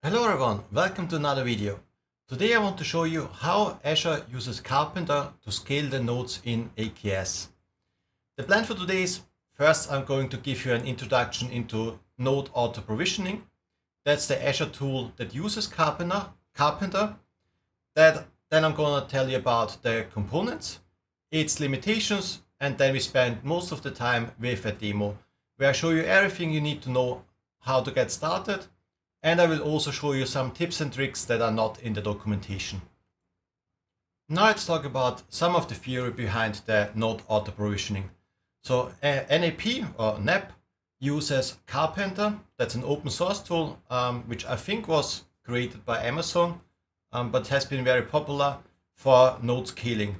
Hello everyone, welcome to another video. Today I want to show you how Azure uses Karpenter to scale the nodes in AKS. The plan for today is, first I'm going to give you an introduction into Node Auto Provisioning. That's the Azure tool that uses Karpenter. Then I'm going to tell you about the components, its limitations, and then we spend most of the time with a demo where I show you everything you need to know how to get started. And I will also show you some tips and tricks that are not in the documentation. Now let's talk about some of the theory behind the Node Auto Provisioning. So NAP or NAP uses Karpenter. That's an open source tool, which I think was created by Amazon, but has been very popular for node scaling.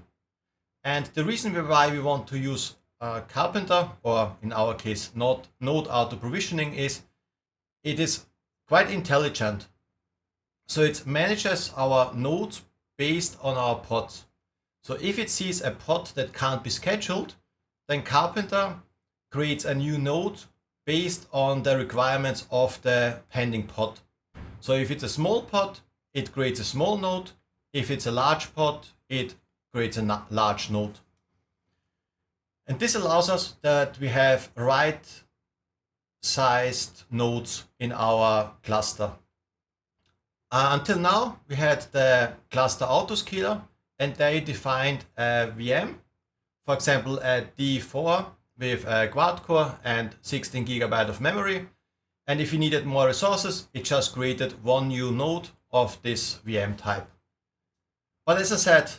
And the reason why we want to use Karpenter, or in our case, Node Auto Provisioning, is it is quite intelligent. So it manages our nodes based on our pods. So if it sees a pod that can't be scheduled, then Karpenter creates a new node based on the requirements of the pending pod. So if it's a small pod, it creates a small node. If it's a large pod, it creates a large node. And this allows us that we have right sized nodes in our cluster. Until now, we had the Cluster Autoscaler, and they defined a VM, for example, a D4 with a quad core and 16 GB of memory. And if you needed more resources, it just created one new node of this VM type. But as I said,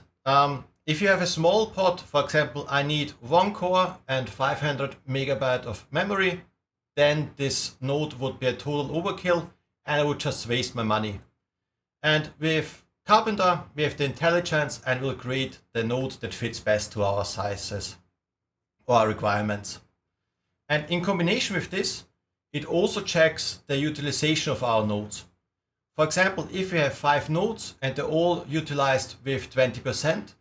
if you have a small pod, for example, I need one core and 500 MB of memory, then this node would be a total overkill and I would just waste my money. And with Karpenter, we have the intelligence and will create the node that fits best to our sizes or our requirements. And in combination with this, it also checks the utilization of our nodes. For example, if we have 5 nodes and they're all utilized with 20%,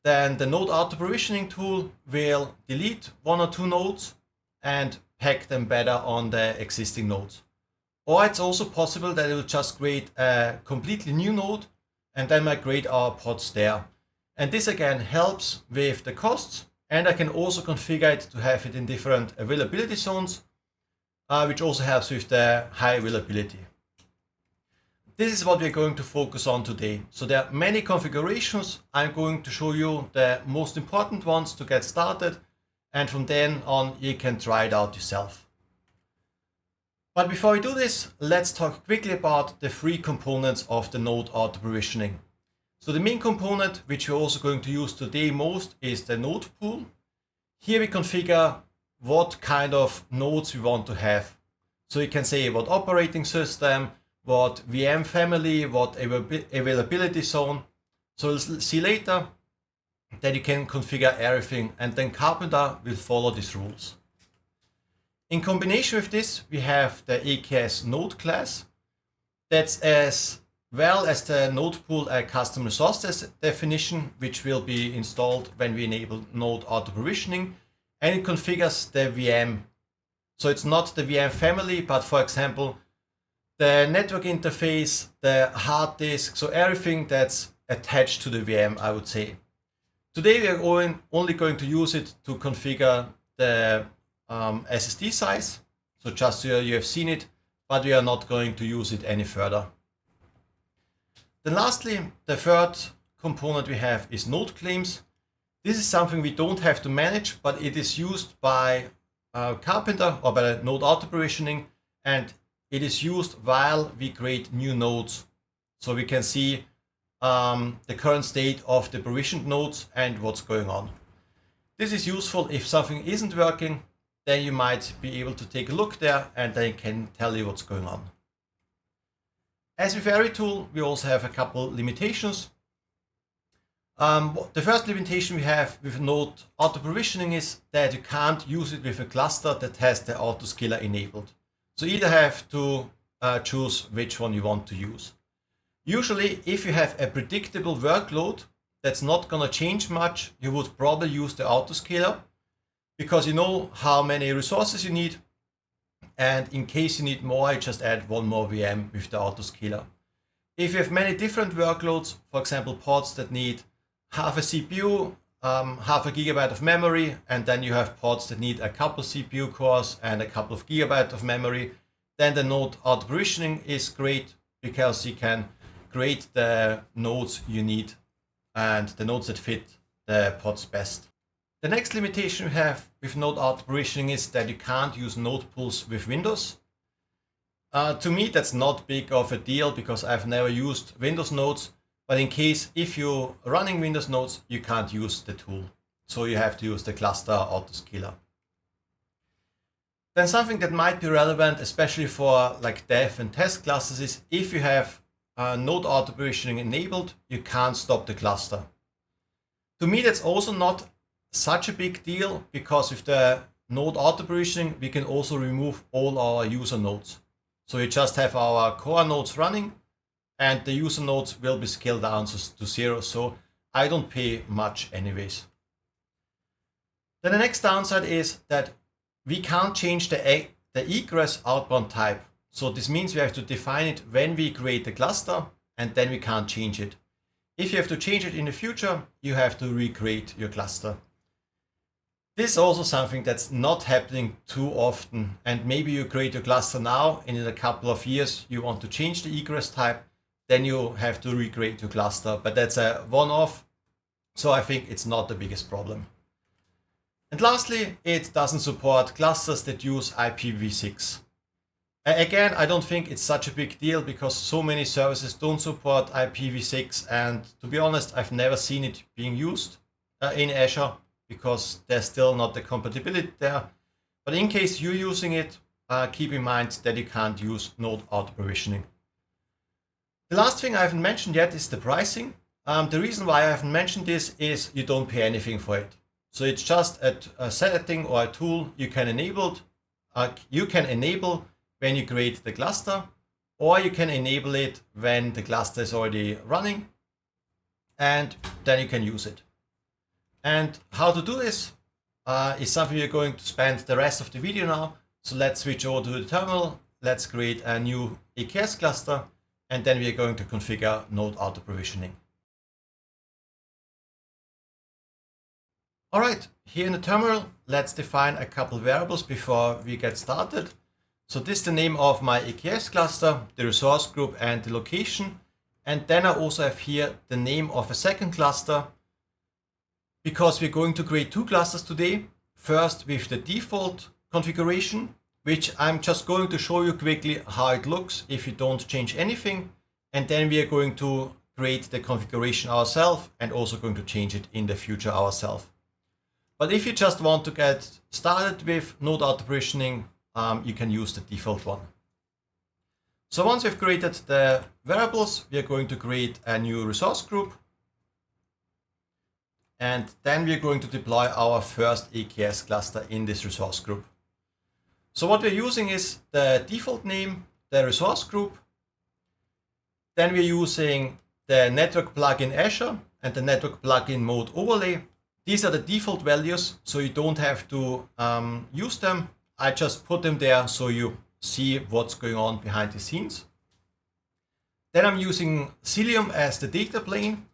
then the Node Auto Provisioning tool will delete 1 or 2 nodes and pack them better on the existing nodes. Or it's also possible that it will just create a completely new node and then migrate our pods there. And this again helps with the costs, and I can also configure it to have it in different availability zones, which also helps with the high availability. This is what we're going to focus on today. So there are many configurations. I'm going to show you the most important ones to get started, and from then on you can try it out yourself. But before we do this, let's talk quickly about the 3 components of the Node Auto Provisioning. So the main component, which we're also going to use today most, is the node pool. Here we configure what kind of nodes we want to have. So you can say what operating system, what VM family, what availability zone. So we'll see later that you can configure everything, and then Karpenter will follow these rules. In combination with this, we have the AKS Node class. That's as well as the node pool a custom resource definition, which will be installed when we enable Node Auto Provisioning, and it configures the VM. So it's not the VM family, but for example, the network interface, the hard disk, so everything that's attached to the VM, I would say. Today we are only going to use it to configure the SSD size, so just so you have seen it, but we are not going to use it any further. Then lastly, the third component we have is node claims. This is something we don't have to manage, but it is used by Karpenter or by the Node Auto Provisioning, and it is used while we create new nodes. So we can see the current state of the provisioned nodes and what's going on. This is useful if something isn't working, then you might be able to take a look there and they can tell you what's going on. As with every tool, we also have a couple limitations. The first limitation we have with Node Auto Provisioning is that you can't use it with a cluster that has the autoscaler enabled. So you either have to choose which one you want to use. Usually, if you have a predictable workload that's not going to change much, you would probably use the autoscaler because you know how many resources you need And in case you need more, you just add one more VM with the autoscaler. If you have many different workloads, for example, pods that need half a CPU, half a gigabyte of memory, and then you have pods that need a couple CPU cores and a couple of gigabyte of memory, then the node auto provisioning is great because you can create the nodes you need and the nodes that fit the pods best. The next limitation we have with node auto provisioning is that you can't use node pools with Windows. To me, that's not big of a deal because I've never used Windows nodes. But in case if you're running Windows nodes, you can't use the tool. So you have to use the Cluster Autoscaler. Then something that might be relevant, especially for like dev and test clusters, is if you have node auto provisioning enabled, you can't stop the cluster. To me, that's also not such a big deal because with the node auto provisioning, we can also remove all our user nodes. So we just have our core nodes running, and the user nodes will be scaled down to 0, so I don't pay much anyways. Then the next downside is that we can't change the egress outbound type. So this means we have to define it when we create the cluster, and then we can't change it. If you have to change it in the future, you have to recreate your cluster. This is also something that's not happening too often, and maybe you create your cluster now and in a couple of years you want to change the egress type, then you have to recreate your cluster, but that's a one-off, so I think it's not the biggest problem. And lastly, it doesn't support clusters that use IPv6. Again, I don't think it's such a big deal because so many services don't support IPv6, and to be honest, I've never seen it being used in Azure because there's still not the compatibility there. But in case you're using it, keep in mind that you can't use node auto provisioning. The last thing I haven't mentioned yet is the pricing. The reason why I haven't mentioned this is you don't pay anything for it. So it's just a setting or a tool you can enable. When you create the cluster, or you can enable it when the cluster is already running, and then you can use it. And how to do this is something we're going to spend the rest of the video now. So let's switch over to the terminal. Let's create a new AKS cluster, and then we are going to configure node auto provisioning. All right, here in the terminal, let's define a couple variables before we get started. So this is the name of my AKS cluster, the resource group, and the location. And then I also have here the name of a second cluster, because we're going to create two clusters today. First with the default configuration, which I'm just going to show you quickly how it looks if you don't change anything. And then we are going to create the configuration ourselves and also going to change it in the future ourselves. But if you just want to get started with node auto provisioning, you can use the default one. So once we've created the variables, we are going to create a new resource group. And then we're going to deploy our first AKS cluster in this resource group. So what we're using is the default name, the resource group. Then we're using the network plugin Azure and the network plugin mode overlay. These are the default values, so you don't have to use them. I just put them there so you see what's going on behind the scenes. Then I'm using Cilium as the data plane.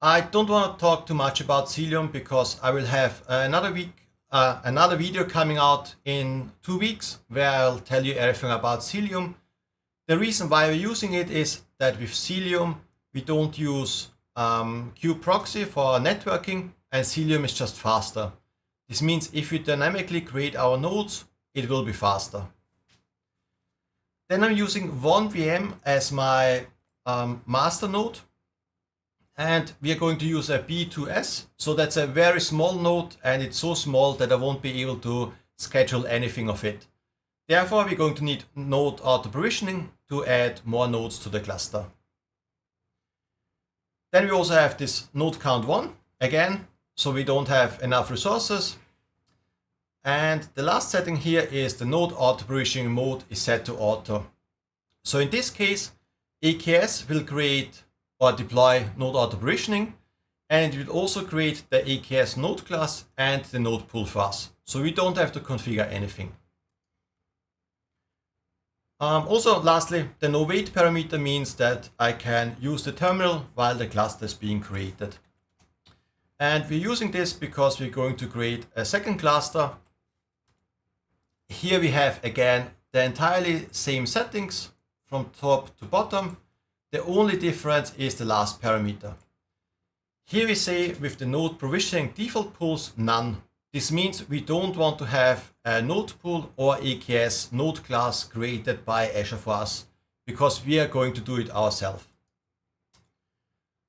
I don't want to talk too much about Cilium because I will have another video coming out in 2 weeks where I'll tell you everything about Cilium. The reason why we're using it is that with Cilium, we don't use kubeproxy for networking, and Cilium is just faster. This means if we dynamically create our nodes, it will be faster. Then I'm using one VM as my master node, and we are going to use a B2S. So that's a very small node, and it's so small that I won't be able to schedule anything of it. Therefore, we're going to need node auto provisioning to add more nodes to the cluster. Then we also have this node count 1 again, so we don't have enough resources. And the last setting here is the node auto provisioning mode is set to auto. So in this case, AKS will create or deploy node auto provisioning, and it will also create the AKS node class and the node pool for us. So we don't have to configure anything. Also, lastly, the no wait parameter means that I can use the terminal while the cluster is being created. And we're using this because we're going to create a second cluster. Here we have again the entirely same settings from top to bottom. The only difference is the last parameter. Here we say with the node provisioning default pools, none. This means we don't want to have a node pool or AKS node class created by Azure for us, because we are going to do it ourselves.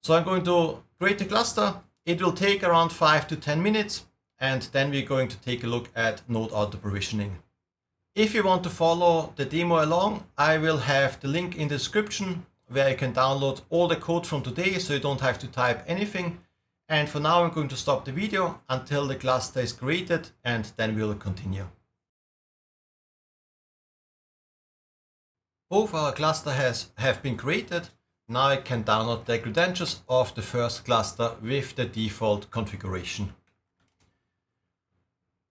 So I'm going to create a cluster. It will take around 5 to 10 minutes, and then we're going to take a look at Node Auto Provisioning. If you want to follow the demo along, I will have the link in the description where you can download all the code from today, so you don't have to type anything. And for now, I'm going to stop the video until the cluster is created, and then we'll continue. Both our clusters have been created. Now I can download the credentials of the first cluster with the default configuration.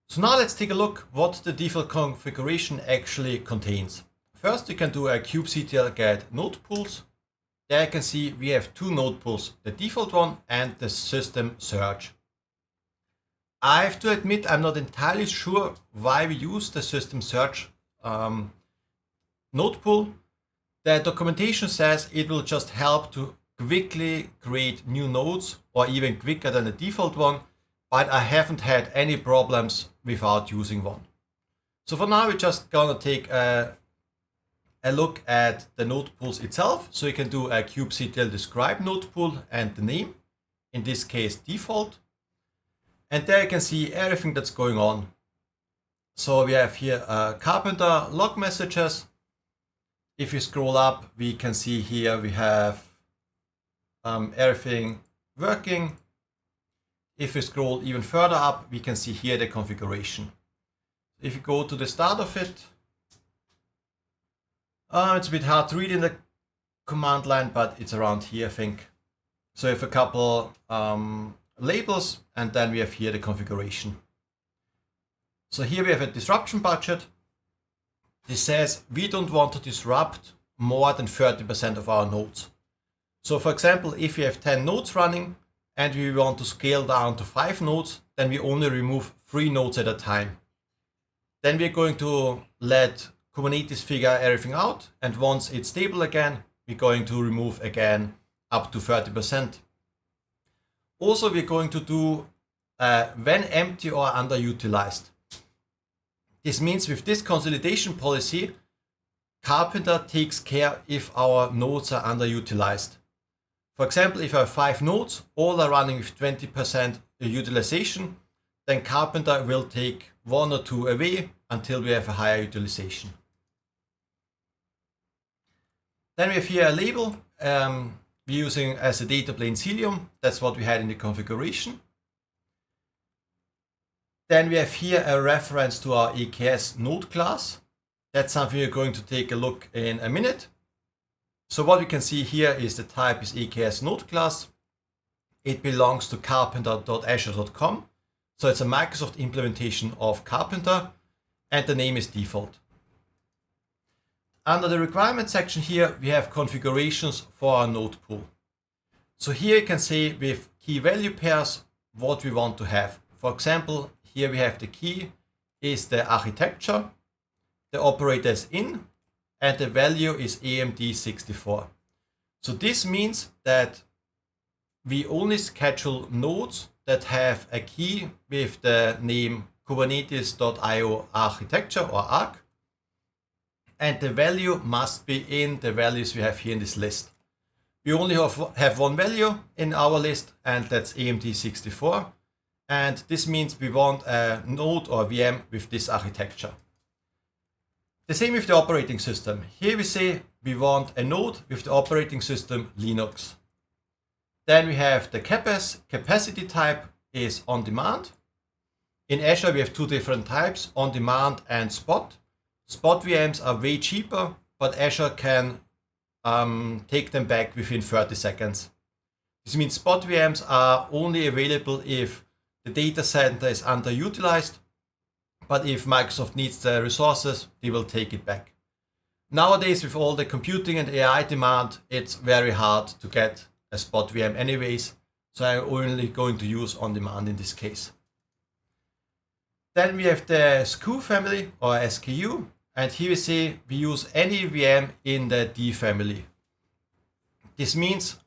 So now let's take a look what the default configuration actually contains. First, you can do a kubectl get node pools. There you can see we have two node pools, the default one and the system search. I have to admit I'm not entirely sure why we use the system search node pool. The documentation says it will just help to quickly create new nodes, or even quicker than the default one, but I haven't had any problems without using one. So for now we're just gonna take a look at the node pools itself. So you can do a kubectl describe node pool and the name, in this case default. And there you can see everything that's going on. So we have here Karpenter log messages. If you scroll up, we can see here we have everything working. If we scroll even further up, we can see here the configuration. If you go to the start of it, it's a bit hard to read in the command line, but it's around here, I think. So we have a couple labels, and then we have here the configuration. So here we have a disruption budget. This says we don't want to disrupt more than 30% of our nodes. So for example, if we have 10 nodes running and we want to scale down to 5 nodes, then we only remove 3 nodes at a time. Then we're going to let Kubernetes figure everything out, and once it's stable again, we're going to remove again up to 30%. Also, we're going to do when empty or underutilized. This means with this consolidation policy, Karpenter takes care if our nodes are underutilized. For example, if I have 5 nodes, all are running with 20% utilization, then Karpenter will take 1 or 2 away until we have a higher utilization. Then we have here a label we're using as a data plane Cilium. That's what we had in the configuration. Then we have here a reference to our AKS node class. That's something we're going to take a look in a minute. So what we can see here is the type is AKS node class. It belongs to karpenter.azure.com. So it's a Microsoft implementation of Karpenter, and the name is default. Under the requirement section here, we have configurations for our node pool. So here you can say with key value pairs what we want to have. For example, here we have the key is the architecture, the operator is in, and the value is AMD64. So this means that we only schedule nodes that have a key with the name kubernetes.io architecture or arc. And the value must be in the values we have here in this list. We only have one value in our list, and that's AMD64. And this means we want a node or VM with this architecture. The same with the operating system. Here we say we want a node with the operating system Linux. Then we have the capacity type is on demand. In Azure we have 2 different types, on demand and spot. Spot VMs are way cheaper, but Azure can take them back within 30 seconds. This means spot VMs are only available if the data center is underutilized, but if Microsoft needs the resources, they will take it back. Nowadays, with all the computing and AI demand, it's very hard to get a spot VM anyways, so I'm only going to use on demand in this case. Then we have the SKU family or SKU, and here we say we use any VM in the D family. This means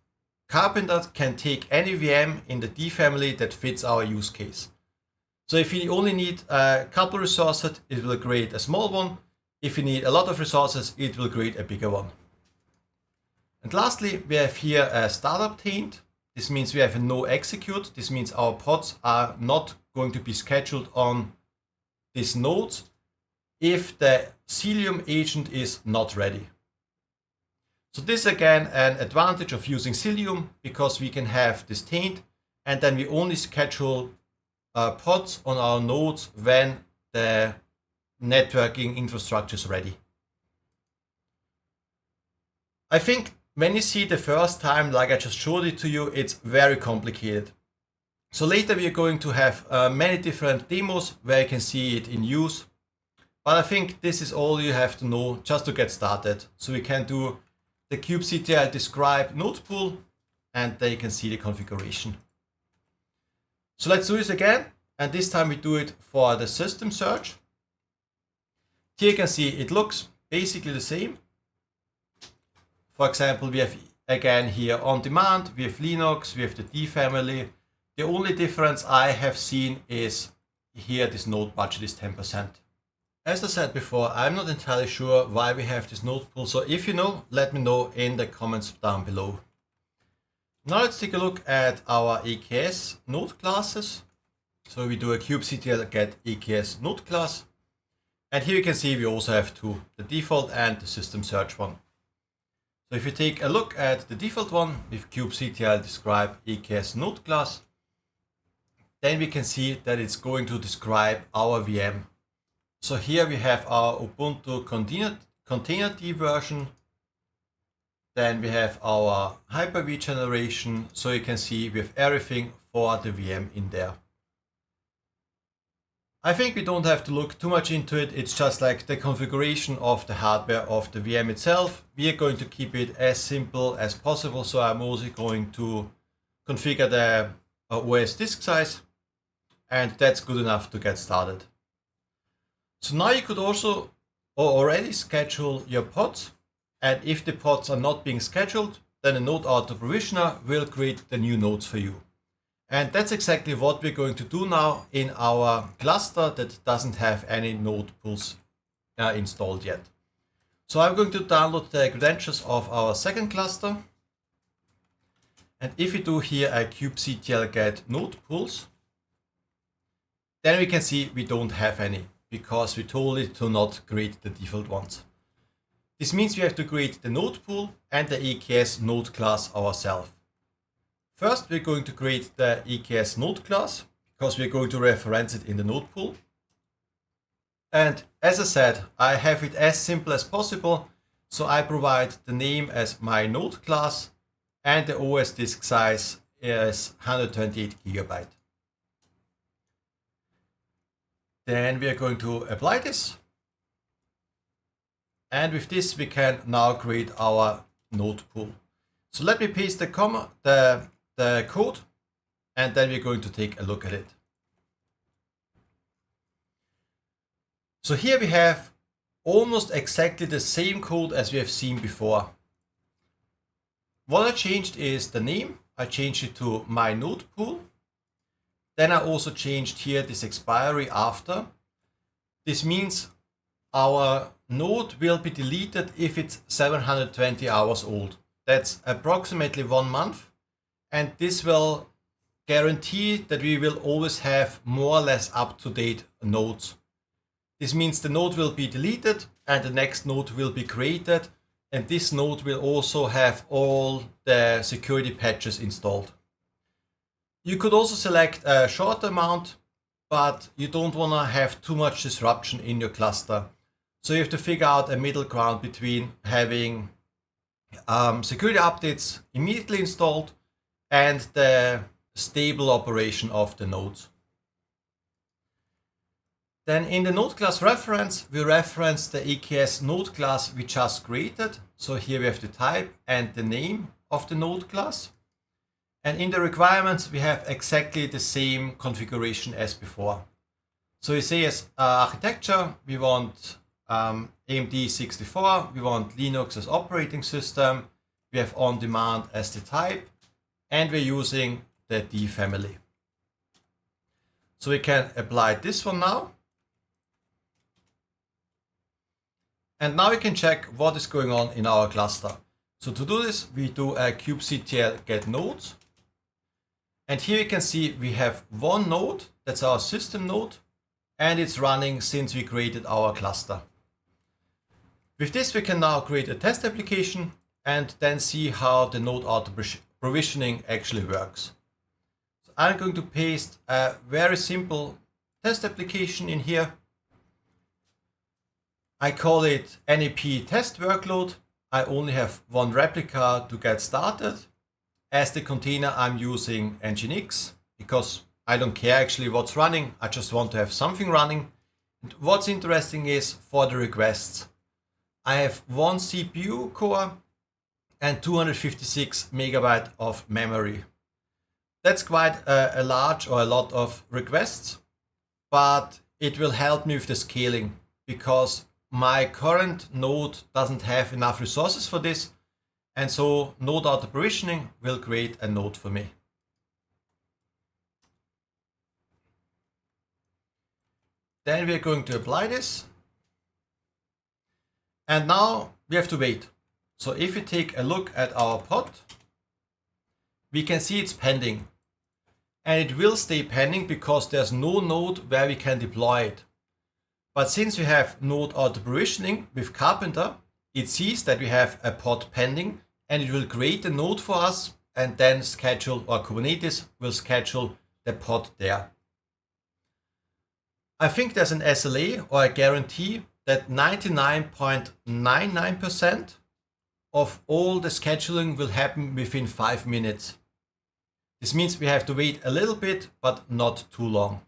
Karpenter can take any VM in the D family that fits our use case. So if you only need a couple resources, it will create a small one. If you need a lot of resources, it will create a bigger one. And lastly, we have here a startup taint. This means we have a no execute. This means our pods are not going to be scheduled on these nodes if the Cilium agent is not ready. So this is again an advantage of using Cilium, because we can have this taint and then we only schedule pods on our nodes when the networking infrastructure is ready. I think when you see the first time, like I just showed it to you, it's very complicated. So later we are going to have many different demos where you can see it in use. But I think this is all you have to know just to get started. So we can do the kubectl describe node pool, and there you can see the configuration. So let's do this again. And this time we do it for the system search. Here you can see it looks basically the same. For example, we have again here on demand, we have Linux, we have the D family. The only difference I have seen is here this node budget is 10%. As I said before, I'm not entirely sure why we have this node pool. So if you know, let me know in the comments down below. Now let's take a look at our AKS node classes. So we do a kubectl get AKS node class. And here you can see we also have two, the default and the system search one. So if you take a look at the default one with kubectl describe AKS node class, then we can see that it's going to describe our VM. So here we have our Ubuntu containerd version. Then we have our Hyper-V generation. So you can see we have everything for the VM in there. I think we don't have to look too much into it. It's just like the configuration of the hardware of the VM itself. We are going to keep it as simple as possible. So I'm also going to configure the OS disk size, and that's good enough to get started. So now you could also already schedule your pods. And if the pods are not being scheduled, then the Node Auto Provisioner will create the new nodes for you. And that's exactly what we're going to do now in our cluster that doesn't have any node pools installed yet. So I'm going to download the credentials of our second cluster. And if we do here a kubectl get node pools, then we can see we don't have any because we told it to not create the default ones. This means we have to create the node pool and the AKS node class ourselves. First, we're going to create the AKS node class because we're going to reference it in the node pool. And as I said, I have it as simple as possible. So I provide the name as my node class and the OS disk size is 128 GB. Then we are going to apply this. And with this, we can now create our node pool. So let me paste the code, and then we're going to take a look at it. So here we have almost exactly the same code as we have seen before. What I changed is the name. I changed it to my node pool. Then I also changed here this expiry after. This means our node will be deleted if it's 720 hours old. That's approximately 1 month. And this will guarantee that we will always have more or less up-to-date nodes. This means the node will be deleted and the next node will be created. And this node will also have all the security patches installed. You could also select a short amount, but you don't want to have too much disruption in your cluster. So you have to figure out a middle ground between having security updates immediately installed and the stable operation of the nodes. Then in the node class reference, we reference the AKS node class we just created. So here we have the type and the name of the node class. And in the requirements, we have exactly the same configuration as before. So we say as architecture, we want AMD 64, we want Linux as operating system, we have on demand as the type, and we're using the D family. So we can apply this one now. And now we can check what is going on in our cluster. So to do this, we do a kubectl get nodes. And here you can see we have one node, that's our system node, and it's running since we created our cluster. With this, we can now create a test application and then see how the Node Auto Provisioning actually works. So I'm going to paste a very simple test application in here. I call it NAP test workload. I only have one replica to get started. As the container, I'm using Nginx because I don't care actually what's running. I just want to have something running. And what's interesting is for the requests, I have one CPU core and 256 megabytes of memory. That's quite a large or a lot of requests, but it will help me with the scaling because my current node doesn't have enough resources for this, and so Node Auto Provisioning will create a node for me. Then we're going to apply this, and now we have to wait. So if we take a look at our pod, we can see it's pending, and it will stay pending because there's no node where we can deploy it. But since we have Node Auto Provisioning with Karpenter, it sees that we have a pod pending and it will create a node for us and then schedule, or Kubernetes will schedule the pod there. I think there's an SLA or a guarantee that 99.99% of all the scheduling will happen within 5 minutes. This means we have to wait a little bit, but not too long.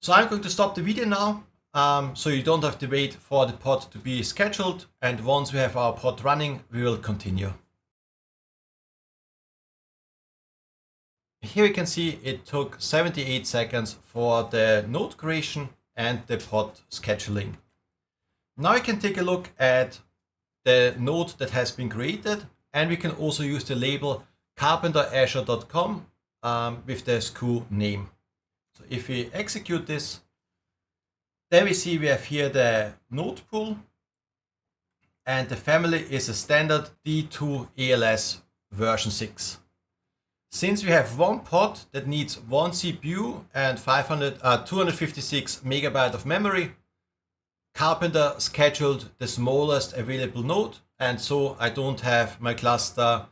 So I'm going to stop the video now. So you don't have to wait for the pod to be scheduled, and once we have our pod running, we will continue. Here you can see it took 78 seconds for the node creation and the pod scheduling. Now you can take a look at the node that has been created, and we can also use the label karpenterazure.com with the SKU name. So if we execute this, then we see we have here the node pool, and the family is a standard D2 ALS version 6. Since we have one pod that needs one CPU and 256 megabytes of memory, Karpenter scheduled the smallest available node, and so I don't have my cluster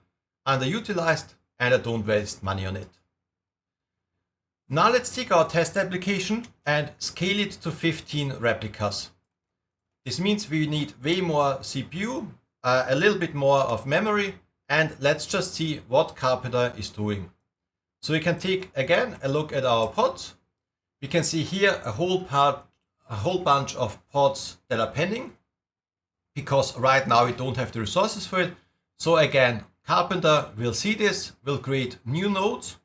underutilized and I don't waste money on it. Now let's take our test application and scale it to 15 replicas. This means we need way more CPU, a little bit more of memory, and let's just see what Karpenter is doing. So we can take again a look at our pods. We can see here a whole bunch of pods that are pending because right now we don't have the resources for it. So again, Karpenter will see this, will create new nodes.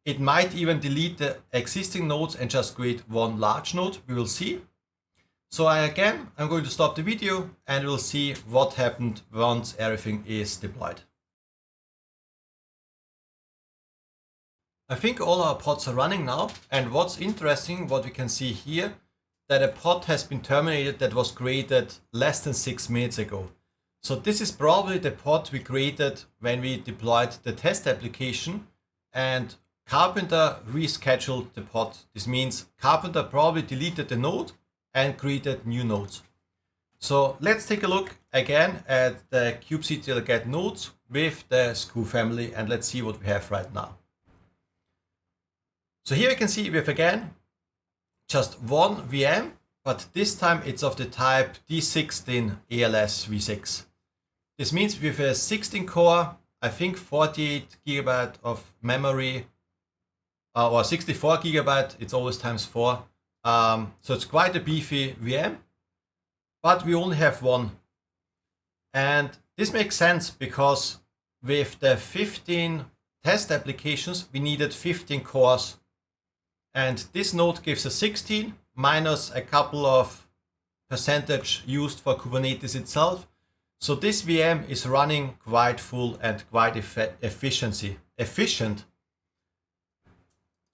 It might even delete the existing nodes and just create one large node. We will see. So I'm going to stop the video and we'll see what happened once everything is deployed. I think all our pods are running now. And what's interesting, what we can see here, that a pod has been terminated that was created less than 6 minutes ago. So this is probably the pod we created when we deployed the test application, and Karpenter rescheduled the pod. This means Karpenter probably deleted the node and created new nodes. So let's take a look again at the kubectl get nodes with the SKU family, and let's see what we have right now. So here we can see we have again just one VM, but this time it's of the type D16 ALS v6. This means with a 16 core, I think 48 gigabyte of memory, or 64 gigabyte, it's always times 4, So it's quite a beefy VM, but we only have one. And this makes sense because with the 15 test applications, we needed 15 cores. And this node gives us 16 minus a couple of percentage used for Kubernetes itself. So this VM is running quite full and quite efficient.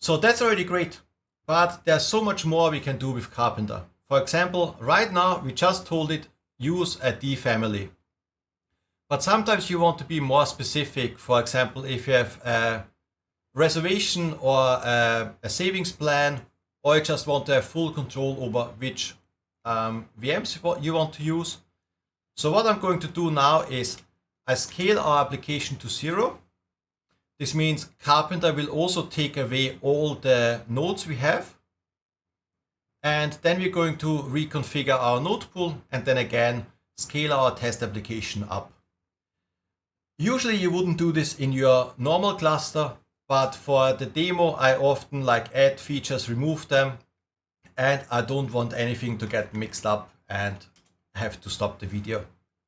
So that's already great, but there's so much more we can do with Karpenter. For example, right now we just told it use a D family. But sometimes you want to be more specific. For example, if you have a reservation or a savings plan, or you just want to have full control over which VMs you want to use. So what I'm going to do now is I scale our application to 0. This means Karpenter will also take away all the nodes we have. And then we're going to reconfigure our node pool and then again scale our test application up. Usually you wouldn't do this in your normal cluster, but for the demo I often add features, remove them, and I don't want anything to get mixed up and have to stop the video.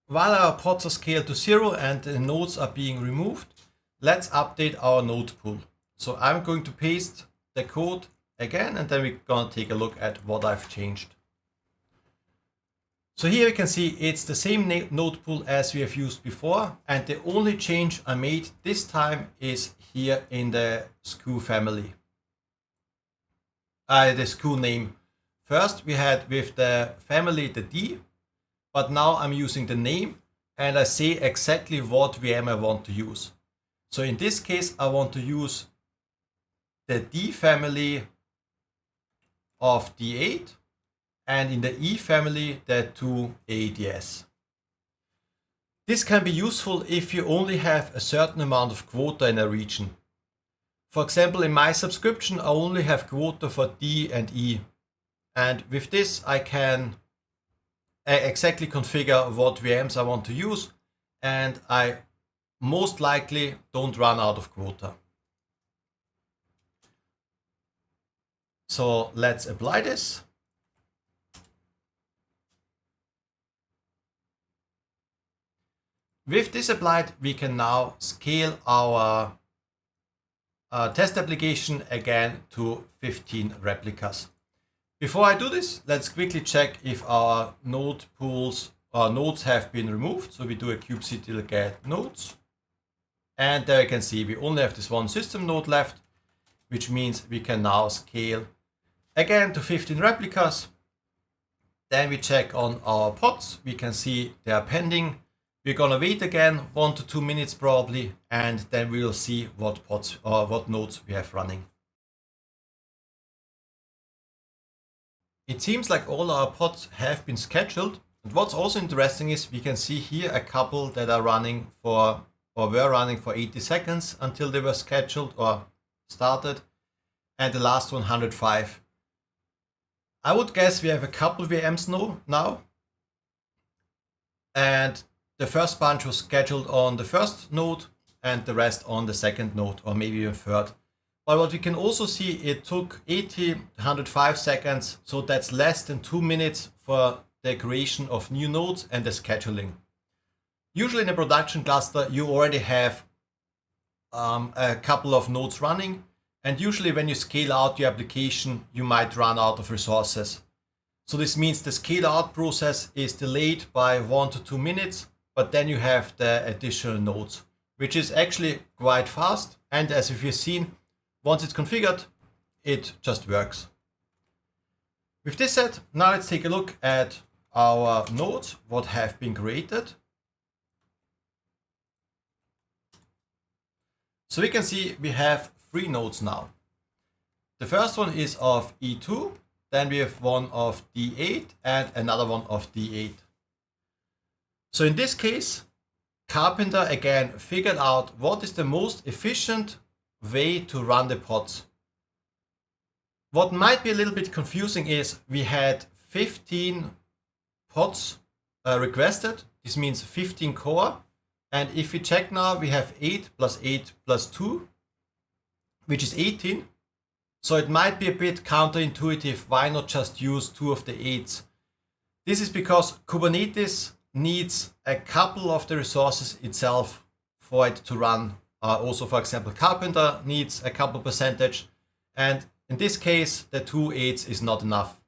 While our pods are scaled to 0 and the nodes are being removed, let's update our node pool. So I'm going to paste the code again, and then we're going to take a look at what I've changed. So here you can see it's the same node pool as we have used before, and the only change I made this time is here in the SKU family. The SKU name. First we had with the family the D, but now I'm using the name and I say exactly what VM I want to use. So in this case I want to use the D family of D8 and in the E family the 2 ADS. This can be useful if you only have a certain amount of quota in a region. For example, in my subscription I only have quota for D and E, and with this I can exactly configure what VMs I want to use, and I most likely don't run out of quota. So let's apply this. With this applied, we can now scale our test application again to 15 replicas. Before I do this, let's quickly check if our node pools or nodes have been removed. So we do a kubectl get nodes. And there you can see we only have this one system node left, which means we can now scale again to 15 replicas. Then we check on our pods. We can see they are pending. We're gonna wait again 1 to 2 minutes probably, and then we will see what pods or what nodes we have running. It seems like all our pods have been scheduled. And what's also interesting is we can see here a couple that are running for or were running for 80 seconds until they were scheduled or started, and the last one 105. I would guess we have a couple VMs now, and the first bunch was scheduled on the first node and the rest on the second node, or maybe a third. But what we can also see, it took 80 to 105 seconds, so that's less than 2 minutes for the creation of new nodes and the scheduling. Usually in a production cluster, you already have a couple of nodes running, and usually when you scale out your application, you might run out of resources. So this means the scale out process is delayed by 1 to 2 minutes, but then you have the additional nodes, which is actually quite fast. And as you've seen, once it's configured, it just works. With this said, now let's take a look at our nodes, what have been created. So we can see we have 3 nodes now. The first one is of E2, then we have one of D8 and another one of D8. So in this case, Karpenter again figured out what is the most efficient way to run the pods. What might be a little bit confusing is we had 15 pods requested. This means 15 core. And if we check now, we have 8 plus 8 plus 2, which is 18. So it might be a bit counterintuitive, why not just use 2 of the 8s? This is because Kubernetes needs a couple of the resources itself for it to run. Also, for example, Karpenter needs a couple percentage, and in this case, the 2 8s is not enough.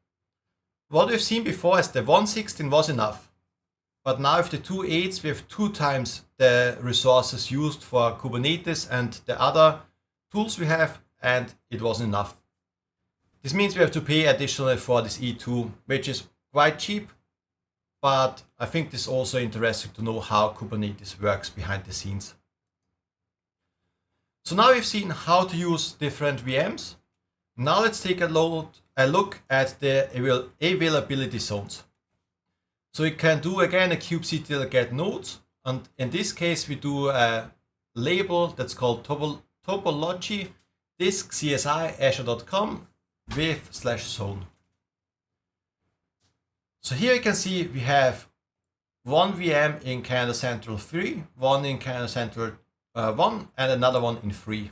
What we've seen before is the 116 was enough, but now with the 2 8s, we have 2 times the resources used for Kubernetes and the other tools we have, and it wasn't enough. This means we have to pay additionally for this E2, which is quite cheap, but I think this is also interesting to know how Kubernetes works behind the scenes. So now we've seen how to use different VMs. Now let's take a look at the availability zones. So we can do again a kubectl get nodes, and in this case we do a label that's called Topology disk csi azure.com with /zone. So here you can see we have one VM in Canada Central 3, one in Canada Central 1, and another one in 3.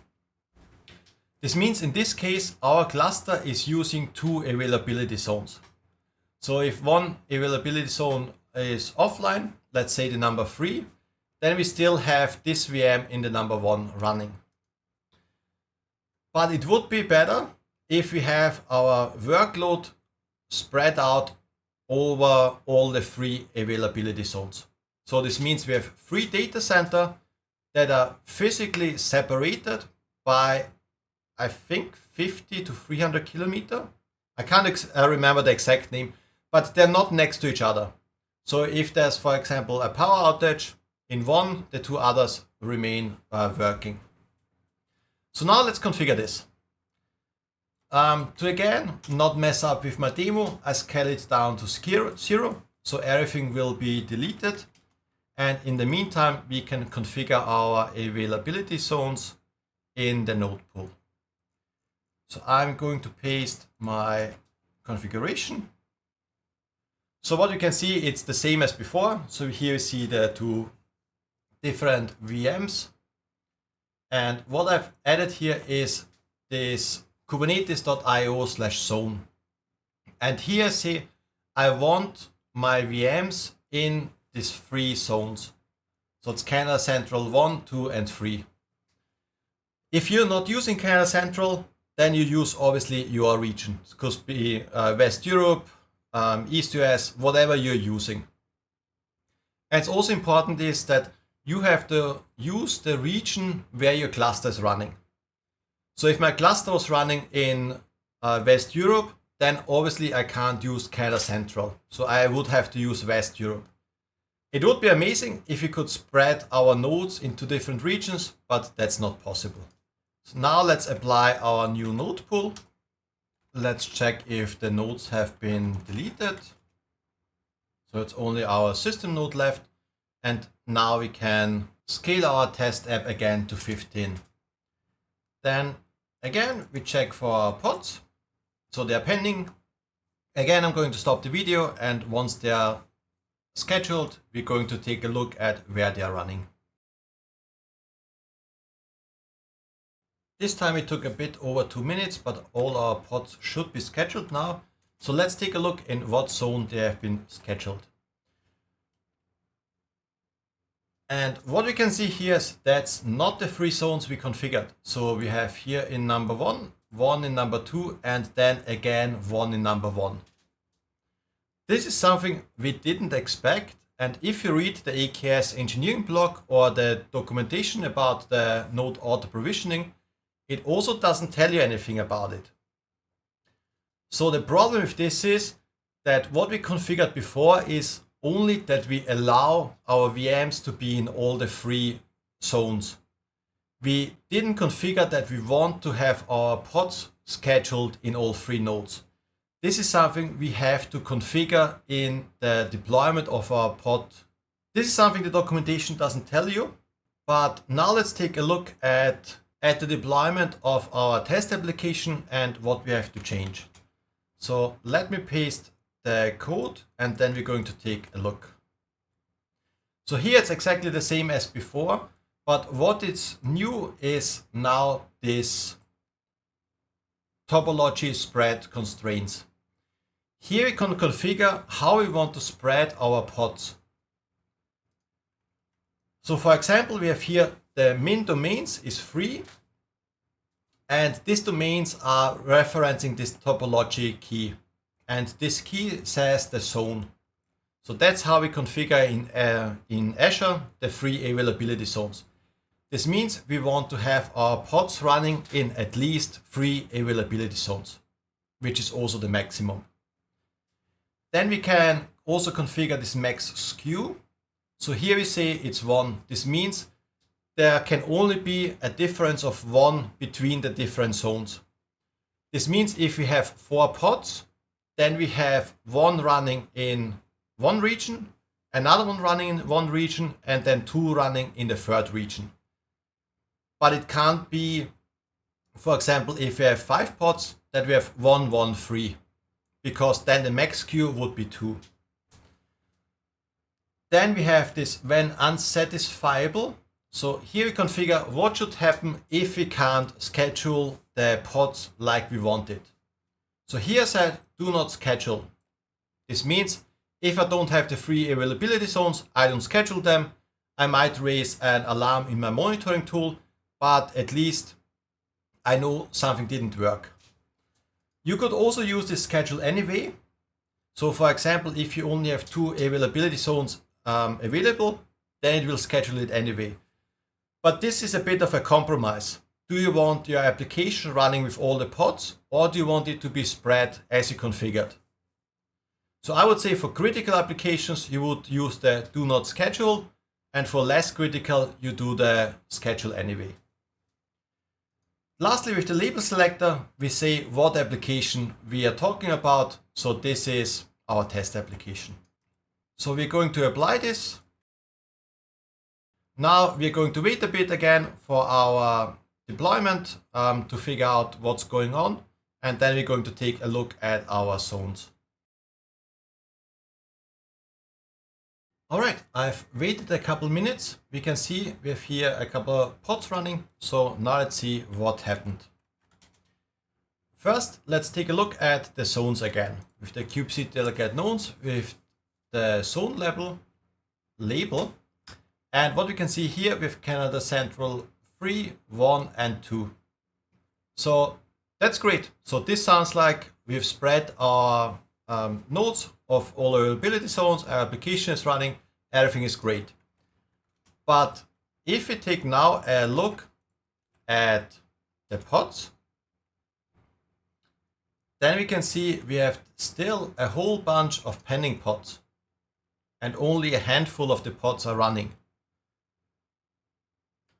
This means in this case our cluster is using 2 availability zones. So if one availability zone is offline, let's say the number 3, then we still have this VM in the number 1 running. But it would be better if we have our workload spread out over all the 3 availability zones. So this means we have 3 data centers that are physically separated by, I think, 50 to 300 kilometers. I can't remember the exact name, but they're not next to each other. So if there's, for example, a power outage in one, the 2 others remain working. So now let's configure this. To again not mess up with my demo, I scale it down to 0, so everything will be deleted. And in the meantime, we can configure our availability zones in the node pool. So I'm going to paste my configuration. So what you can see, it's the same as before. So here you see the 2 different VMs. And what I've added here is this kubernetes.io/zone. And here I say I want my VMs in these 3 zones. So it's Canada Central 1, 2, and 3. If you're not using Canada Central, then you use obviously your region. It could be West Europe, East US, whatever you're using. And it's also important is that you have to use the region where your cluster is running. So if my cluster was running in West Europe, then obviously I can't use Canada Central. So I would have to use West Europe. It would be amazing if we could spread our nodes into different regions, but that's not possible. So now let's apply our new node pool. Let's check if the nodes have been deleted. So it's only our system node left. And now we can scale our test app again to 15. Then again, we check for our pods. So they're pending. Again, I'm going to stop the video, and once they are scheduled, we're going to take a look at where they are running. This time it took a bit over 2 minutes, but all our pods should be scheduled now. So let's take a look in what zone they have been scheduled. And what we can see here is that's not the 3 zones we configured. So we have here in number 1, 1 in number 2, and then again 1 in number 1. This is something we didn't expect. And if you read the AKS engineering blog or the documentation about the Node Auto Provisioning, it also doesn't tell you anything about it. So the problem with this is that what we configured before is only that we allow our VMs to be in all the 3 zones. We didn't configure that we want to have our pods scheduled in all 3 nodes. This is something we have to configure in the deployment of our pod. This is something the documentation doesn't tell you, but now let's take a look at the deployment of our test application and what we have to change. So let me paste the code, and then we're going to take a look. So here it's exactly the same as before, but what is new is now this topology spread constraints. Here we can configure how we want to spread our pods. So for example, we have here the min domains is free, and these domains are referencing this topology key, and this key says the zone. So that's how we configure in Azure the free availability zones. This means we want to have our pods running in at least 3 availability zones, which is also the maximum. Then we can also configure this max SKU. So here we say it's 1. This means there can only be a difference of 1 between the different zones. This means if we have 4 pods, then we have 1 running in one region, another one running in one region, and then 2 running in the third region. But it can't be, for example, if we have 5 pods, that we have 1, 1, 3, because then the max SKU would be 2. Then we have this when unsatisfiable. So here we configure what should happen if we can't schedule the pods like we want it. So here I said do not schedule. This means if I don't have the 3 availability zones, I don't schedule them. I might raise an alarm in my monitoring tool, but at least I know something didn't work. You could also use this schedule anyway. So for example, if you only have 2 availability zones available, then it will schedule it anyway. But this is a bit of a compromise. Do you want your application running with all the pods, or do you want it to be spread as you configured? So I would say for critical applications, you would use the do not schedule, and for less critical, you do the schedule anyway. Lastly, with the label selector, we say what application we are talking about. So this is our test application. So we're going to apply this. Now we're going to wait a bit again for our deployment to figure out what's going on. And then we're going to take a look at our zones. All right, I've waited a couple minutes. We can see we have here a couple of pods running. So now let's see what happened. First, let's take a look at the zones again with the kubectl delegate nodes with the zone label. And what we can see here with Canada Central 3, 1, and 2. So that's great. So this sounds like we've spread our nodes of all availability zones, our application is running, everything is great. But if we take now a look at the pods, then we can see we have still a whole bunch of pending pods, and only a handful of the pods are running.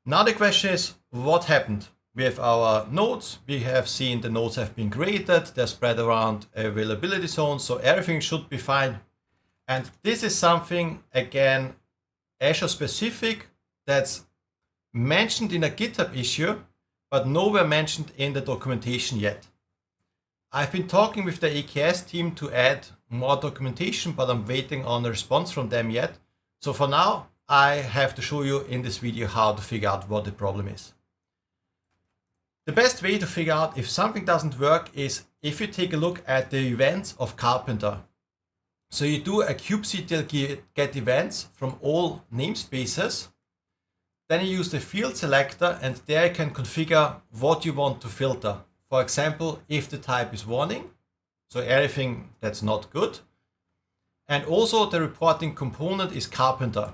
Now the question is, what happened? We have our nodes, we have seen the nodes have been created, they're spread around availability zones, so everything should be fine. And this is something, again, Azure specific, that's mentioned in a GitHub issue, but nowhere mentioned in the documentation yet. I've been talking with the AKS team to add more documentation, but I'm waiting on a response from them yet. So for now, I have to show you in this video how to figure out what the problem is. The best way to figure out if something doesn't work is if you take a look at the events of Karpenter. So you do a kubectl get events from all namespaces. Then you use the field selector, and there you can configure what you want to filter. For example, if the type is warning, so everything that's not good. And also the reporting component is Karpenter.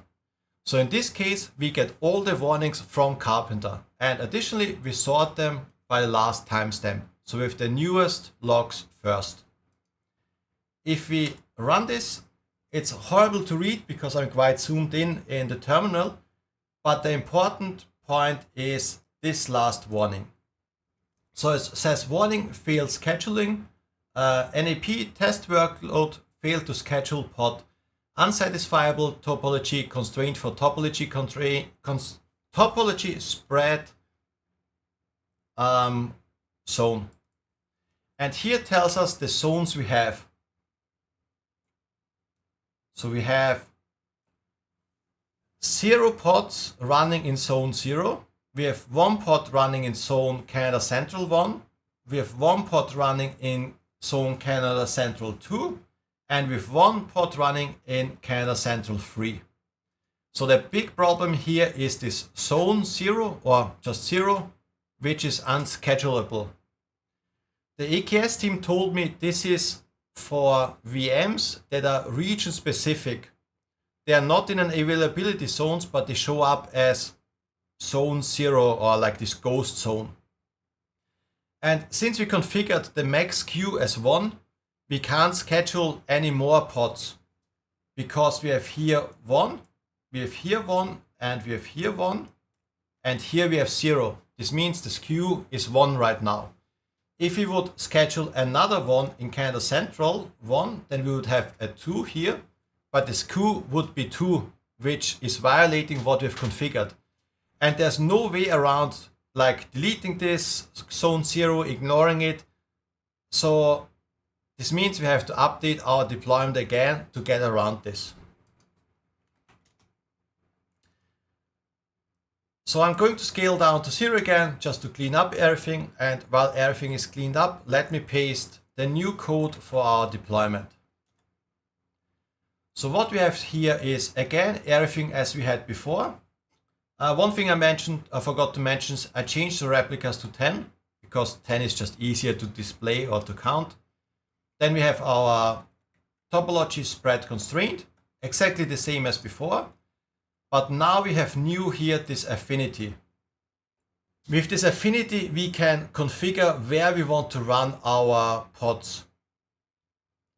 So in this case, we get all the warnings from Karpenter. And additionally, we sort them by the last timestamp. So with the newest logs first. If we run this, it's horrible to read because I'm quite zoomed in the terminal. But the important point is this last warning. So it says warning failed scheduling, NAP test workload failed to schedule pod. Unsatisfiable topology constraint for topology topology spread zone. And here tells us the zones we have. So we have 0 pods running in zone 0. We have 1 pod running in zone Canada Central 1. we have one pod running in Zone Canada Central 2 and with one pod running in Canada Central 3. So the big problem here is this Zone 0 or just 0, which is unschedulable. The AKS team told me this is for VMs that are region specific. They are not in an availability zones, but they show up as Zone 0 or like this ghost zone. And since we configured the max queue as 1, we can't schedule any more pods because we have here 1, we have here 1, and we have here 1, and here we have 0. This means the queue is 1 right now. If we would schedule another one in Canada Central 1, then we would have a 2 here, but the queue would be 2, which is violating what we've configured. And there's no way around like deleting this Zone 0, ignoring it. So this means we have to update our deployment again to get around this. So I'm going to scale down to 0 again just to clean up everything. And while everything is cleaned up, let me paste the new code for our deployment. So what we have here is again everything as we had before. One thing I forgot to mention is I changed the replicas to 10 because 10 is just easier to display or to count. Then we have our topology spread constraint, exactly the same as before. But now we have new here this affinity. With this affinity, we can configure where we want to run our pods.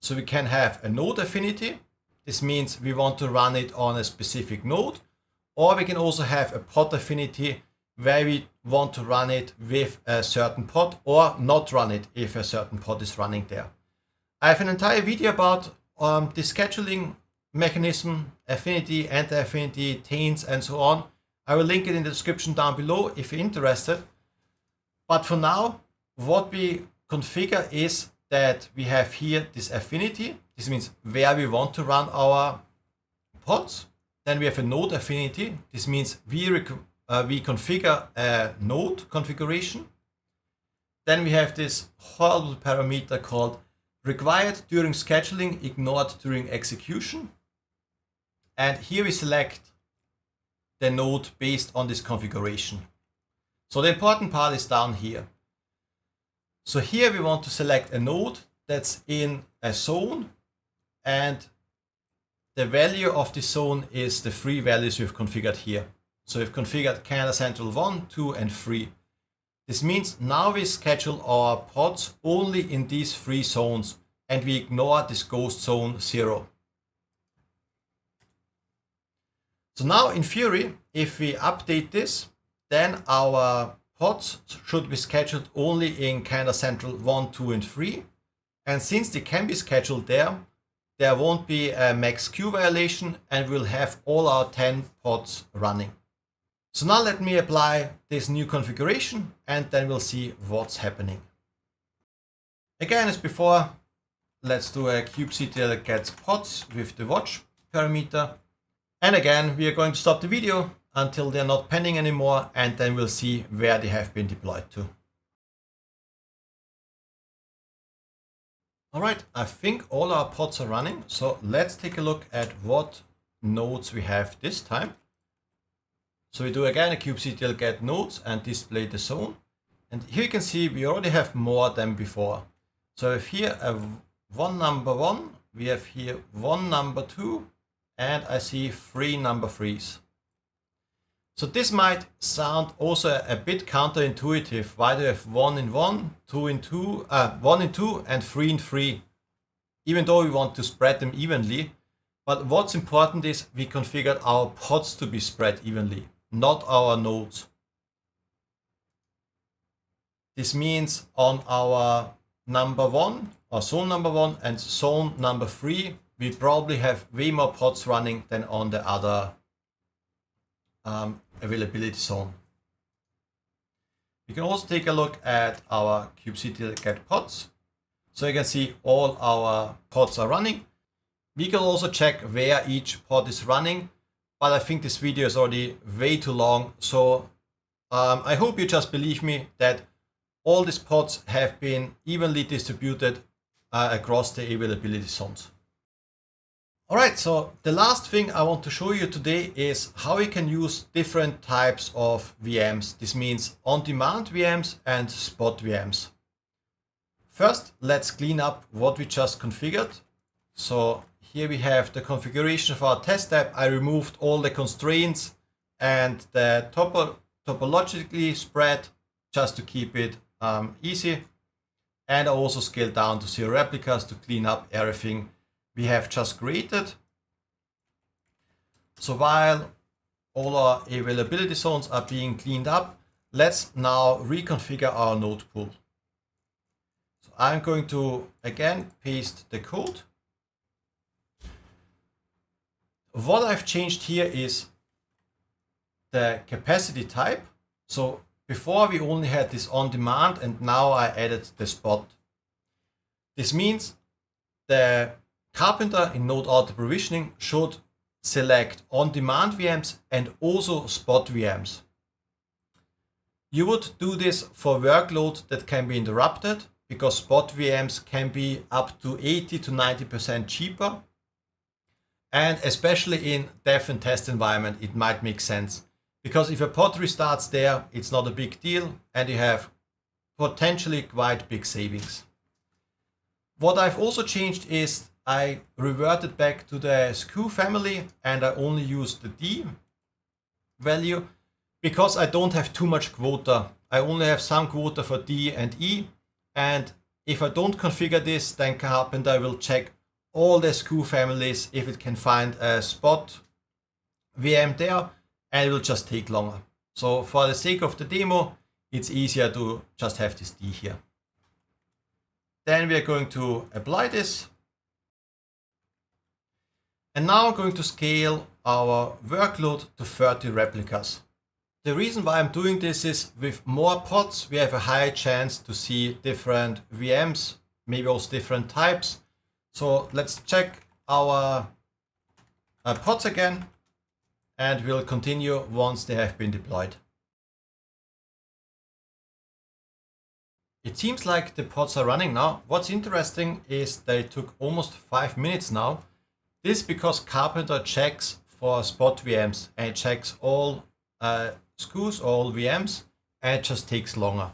So we can have a node affinity. This means we want to run it on a specific node. Or we can also have a pod affinity where we want to run it with a certain pod or not run it if a certain pod is running there. I have an entire video about the scheduling mechanism, affinity, anti-affinity, taints, and so on. I will link it in the description down below if you're interested. But for now, what we configure is that we have here this affinity. This means where we want to run our pods. Then we have a node affinity. This means we configure a node configuration. Then we have this horrible parameter called required during scheduling, ignored during execution. And here we select the node based on this configuration. So the important part is down here. So here we want to select a node that's in a zone, and the value of the zone is the 3 values we've configured here. So we've configured Canada Central 1, 2, and 3. This means now we schedule our pods only in these 3 zones, and we ignore this ghost zone 0. So now in theory, if we update this, then our pods should be scheduled only in Canada Central 1, 2, and 3. And since they can be scheduled there won't be a max queue violation, and we'll have all our 10 pods running. So now let me apply this new configuration, and then we'll see what's happening. Again, as before, let's do a kubectl get pods with the watch parameter. And again, we are going to stop the video until they're not pending anymore, and then we'll see where they have been deployed to. All right, I think all our pods are running. So let's take a look at what nodes we have this time. So we do again a kubectl get nodes and display the zone. And here you can see we already have more than before. So if here one number 1, we have here one number 2, and I see 3 number 3s. So this might sound also a bit counterintuitive. Why do you have 1 in 1, 2 in 2, 1 in 2, and 3 in 3? Even though we want to spread them evenly. But what's important is we configured our pods to be spread evenly, not our nodes. This means on our number 1 or zone number 1 and zone number 3, we probably have way more pods running than on the other availability zone. We can also take a look at our kubectl get pods. So you can see all our pods are running. We can also check where each pod is running, but I think this video is already way too long. So I hope you just believe me that all these pods have been evenly distributed across the availability zones. All right, so the last thing I want to show you today is how we can use different types of VMs. This means on-demand VMs and spot VMs. First, let's clean up what we just configured. So here we have the configuration of our test app. I removed all the constraints and the topologically spread just to keep it easy. And I also scaled down to 0 replicas to clean up everything we have just created. So while all our availability zones are being cleaned up, let's now reconfigure our node pool. So I'm going to again paste the code. What I've changed here is the capacity type. So before we only had this on demand, and now I added the spot. This means the Karpenter in Node Auto Provisioning should select on-demand VMs and also spot VMs. You would do this for workload that can be interrupted, because spot VMs can be up to 80 to 90% cheaper. And especially in dev and test environment, it might make sense, because if a pod restarts there, it's not a big deal and you have potentially quite big savings. What I've also changed is I reverted back to the SKU family and I only use the D value because I don't have too much quota. I only have some quota for D and E. And if I don't configure this, then Karpenter will check all the SKU families if it can find a spot VM there, and it will just take longer. So for the sake of the demo, it's easier to just have this D here. Then we are going to apply this. And now I'm going to scale our workload to 30 replicas. The reason why I'm doing this is with more pods, we have a higher chance to see different VMs, maybe also different types. So let's check our pods again, and we'll continue once they have been deployed. It seems like the pods are running now. What's interesting is that it took almost 5 minutes now. This is because Karpenter checks for spot VMs and checks all SKUs, all VMs, and it just takes longer.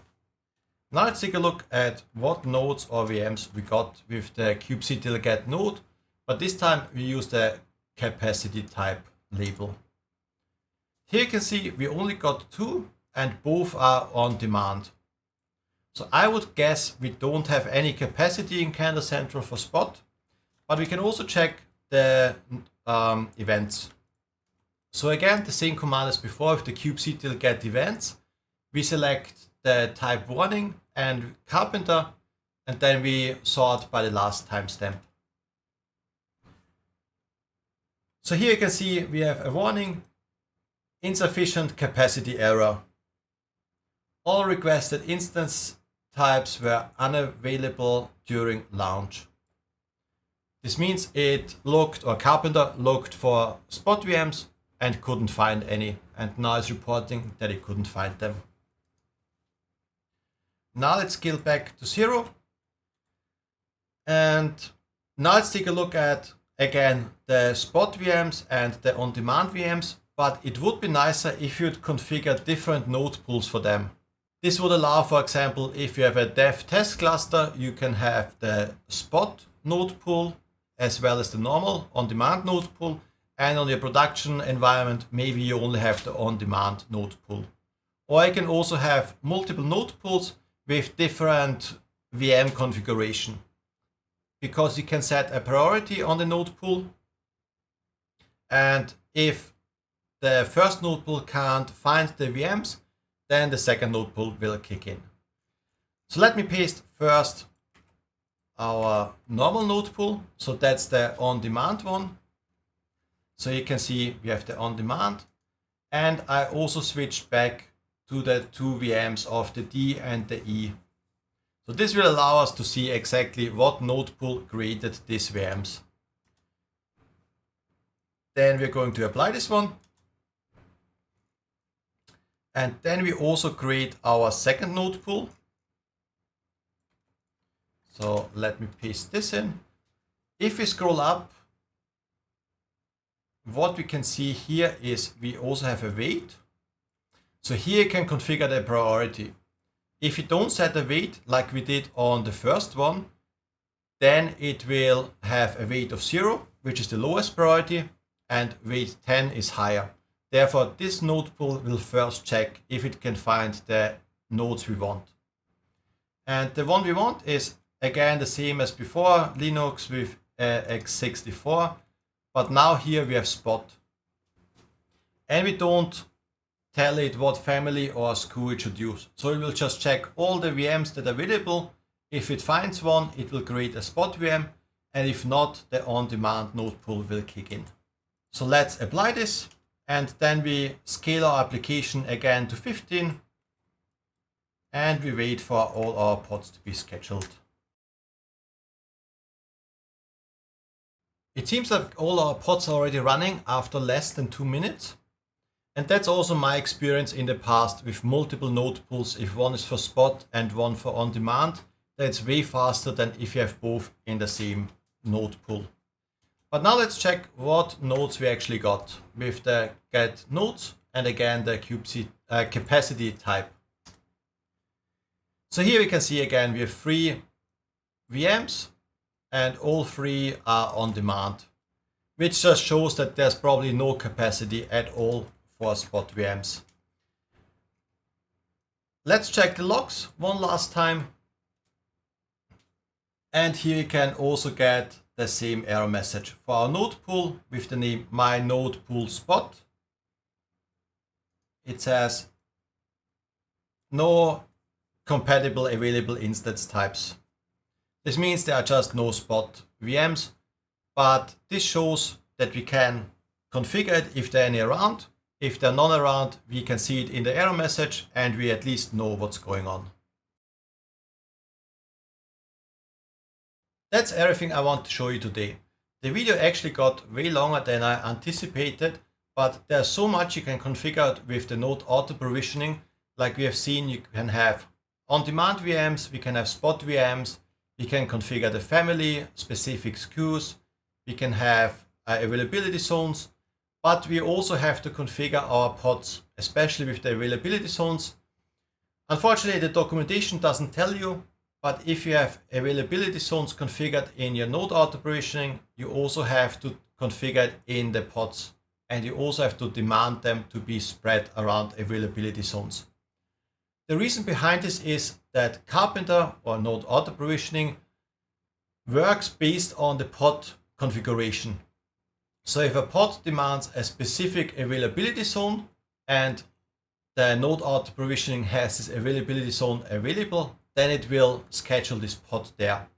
Now let's take a look at what nodes or VMs we got with the kubectl-get node, but this time we use the capacity type label. Here you can see we only got 2 and both are on demand. So I would guess we don't have any capacity in Calendar Central for spot, but we can also check the events. So again, the same command as before with the kubectl-get events. We select the type warning and Karpenter, and then we sort by the last timestamp. So here you can see we have a warning, insufficient capacity error. All requested instance types were unavailable during launch. This means it looked, or Karpenter looked for spot VMs and couldn't find any, and now it's reporting that it couldn't find them. Now let's scale back to 0. And now let's take a look at, again, the spot VMs and the on-demand VMs, but it would be nicer if you'd configure different node pools for them. This would allow, for example, if you have a dev test cluster, you can have the spot node pool as well as the normal on-demand node pool. And on your production environment, maybe you only have the on-demand node pool. Or you can also have multiple node pools with different VM configuration, because you can set a priority on the node pool. And if the first node pool can't find the VMs, then the second node pool will kick in. So let me paste first our normal node pool. So that's the on-demand one. So you can see we have the on-demand, and I also switched back to the 2 VMs of the D and the E. So this will allow us to see exactly what node pool created these VMs. Then we're going to apply this one. And then we also create our second node pool. So let me paste this in. If we scroll up, what we can see here is we also have a weight. So here you can configure the priority. If you don't set a weight like we did on the first one, then it will have a weight of 0, which is the lowest priority, and weight 10 is higher. Therefore, this node pool will first check if it can find the nodes we want. And the one we want is again the same as before, Linux with x64, but now here we have Spot. And we don't tell it what family or SKU it should use. So it will just check all the VMs that are available. If it finds one, it will create a Spot VM, and if not, the on-demand node pool will kick in. So let's apply this, and then we scale our application again to 15, and we wait for all our pods to be scheduled. It seems that all our pods are already running after less than 2 minutes. And that's also my experience in the past with multiple node pools. If one is for Spot and one for on-demand, then it's way faster than if you have both in the same node pool. But now let's check what nodes we actually got with the get nodes and again the capacity type. So here we can see again we have 3 VMs and all 3 are on demand, which just shows that there's probably no capacity at all for Spot VMs. Let's check the logs one last time. And here you can also get the same error message for our node pool with the name my node pool Spot. It says no compatible available instance types. This means there are just no Spot VMs, but this shows that we can configure it if there are any around. If there are none around, we can see it in the error message and we at least know what's going on. That's everything I want to show you today. The video actually got way longer than I anticipated, but there's so much you can configure with the Node Auto Provisioning. Like we have seen, you can have on-demand VMs, we can have Spot VMs, we can configure the family, specific SKUs, we can have availability zones, but we also have to configure our pods, especially with the availability zones. Unfortunately, the documentation doesn't tell you, but if you have availability zones configured in your Node Auto Provisioning, you also have to configure it in the pods, and you also have to demand them to be spread around availability zones. The reason behind this is that Karpenter or Node Auto Provisioning works based on the pod configuration. So if a pod demands a specific availability zone and the Node Auto Provisioning has this availability zone available, then it will schedule this pod there.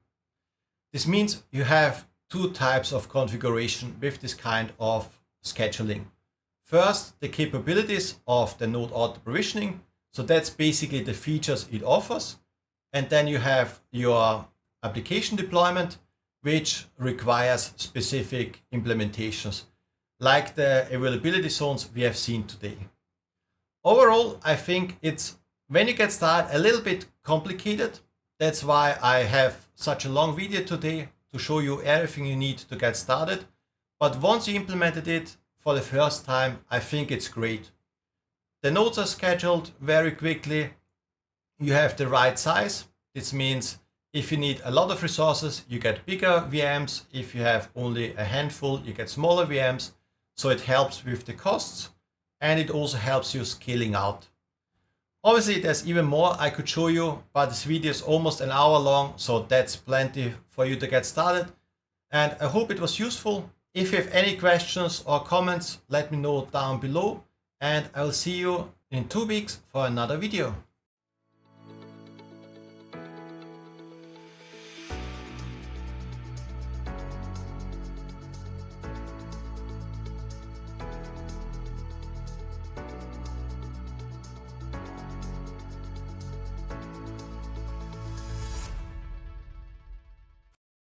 This means you have 2 types of configuration with this kind of scheduling. First, the capabilities of the Node Auto Provisioning. So that's basically the features it offers. And then you have your application deployment, which requires specific implementations, like the availability zones we have seen today. Overall, I think it's, when you get started, a little bit complicated. That's why I have such a long video today to show you everything you need to get started. But once you implemented it for the first time, I think it's great. The nodes are scheduled very quickly. You have the right size. This means if you need a lot of resources, you get bigger VMs. If you have only a handful, you get smaller VMs. So it helps with the costs, and it also helps you scaling out. Obviously, there's even more I could show you, but this video is almost an hour long, so that's plenty for you to get started. And I hope it was useful. If you have any questions or comments, let me know down below, and I will see you in 2 weeks for another video.